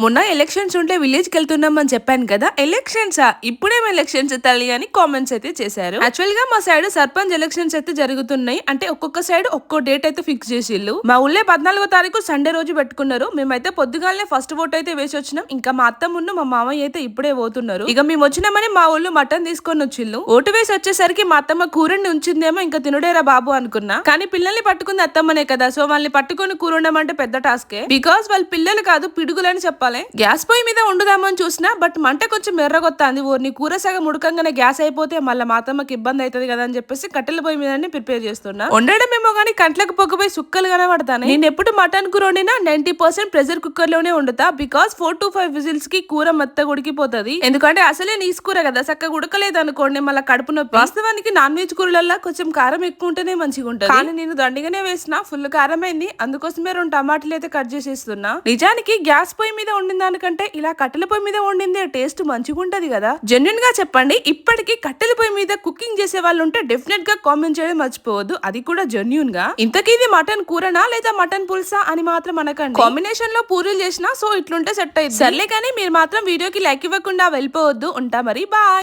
మొన్న ఎలక్షన్స్ ఉంటే విలేజ్ కి వెళ్తున్నామని చెప్పాను కదా. ఎలక్షన్స్ ఇప్పుడేం ఎలక్షన్స్ తల్లి అని కామెంట్స్ అయితే చేశారు. యాక్చువల్ గా మా సైడ్ సర్పంచ్ ఎలక్షన్స్ అయితే జరుగుతున్నాయి. అంటే ఒక్కొక్క సైడ్ ఒక్కో డేట్ అయితే ఫిక్స్ చేసిల్లు. మా ఊళ్ళో 14వ తారీఖు సండే రోజు పెట్టుకున్నారు. మేమైతే పొద్దుగాలనే ఫస్ట్ ఓట్ అయితే వేసి వచ్చినాం. ఇంకా మా అత్తమ్మును మా మామయ్య అయితే ఇప్పుడే పోతున్నారు. ఇక మేము వచ్చినామని మా ఊళ్ళో మటన్ తీసుకొని వచ్చిల్లు. ఓటు వేసి వచ్చేసరికి మా అత్తమ్మ కూరని ఉంచిందేమో, ఇంకా తినుడేరా బాబు అనుకున్నా. కానీ పిల్లల్ని పట్టుకుంది అత్తమ్మనే కదా, సో వాళ్ళని పట్టుకొని కూర ఉండమంటే పెద్ద టాస్కే. బికాస్ వాళ్ళ పిల్లలు కాదు పిడుగులని చెప్పాలి. గ్యాస్ పొయ్యి మీద వండుదామని చూసినా బట్ మంట కొంచెం ఎర్రగొత్తాంది. ఊరిని కూర సగం ఉడకంగానే గ్యాస్ అయిపోతే మళ్ళీ మా అత్తమ్మకి ఇబ్బంది అవుతుంది కదా అని చెప్పేసి కట్టెల పొయ్యి మీద ప్రిపేర్ చేస్తున్నా. వండడమేమో కానీ కంట్లకు పొగపోయి సుక్కలు కనబడతాను. నేను ఎప్పుడు మటన్ కూర వండినా 90% ప్రెషర్ కుక్కర్ లోనే వండుతా. బికాస్ 4 to 5 విజిల్స్ కి కూర మెత్తగా ఉడికిపోతుంది. ఎందుకంటే అసలే నీసు కూర కదా, చక్కగా ఉడకలేదు అనుకోండి మళ్ళీ కడుపు నొప్పి. వాస్తవానికి నాన్ వెజ్ కూరలల్లో కొంచెం కారం ఎక్కువ ఉంటేనే మంచిగా ఉంటుంది. కానీ నేను దండిగానే వేసిన ఫుల్ కారం అయింది. అందుకోసమే 2 టమాటాలు అయితే కట్ చేసేస్తున్నా. నిజానికి గ్యాస్ పొయ్యి మీద వండిన దానికంటే ఇలా కట్టెల పొయ్యి మీద వండిందే టేస్ట్ మంచిగా ఉంటది కదా. జెన్యున్ గా చెప్పండి, ఇప్పటికీ కట్టెల పొయ్యి మీద కుకింగ్ చేసే వాళ్ళు ఉంటే డెఫినెట్ గా కామెంట్ చేయడం మర్చిపోవద్దు. అది కూడా జెన్యున్ గా. ఇంతకీ ఇది మటన్ కూరనా లేదా మటన్ పులుసా అని మాత్రం అనకండి. కాంబినేషన్ లో పూరీలు చేసినా సో ఇట్లుంటే సెట్ అయ్యింది. సర్లే కానీ మీరు మాత్రం వీడియోకి లైక్ ఇవ్వకుండా వెళ్ళిపోవద్దు. ఉంటా మరి, బాయ్.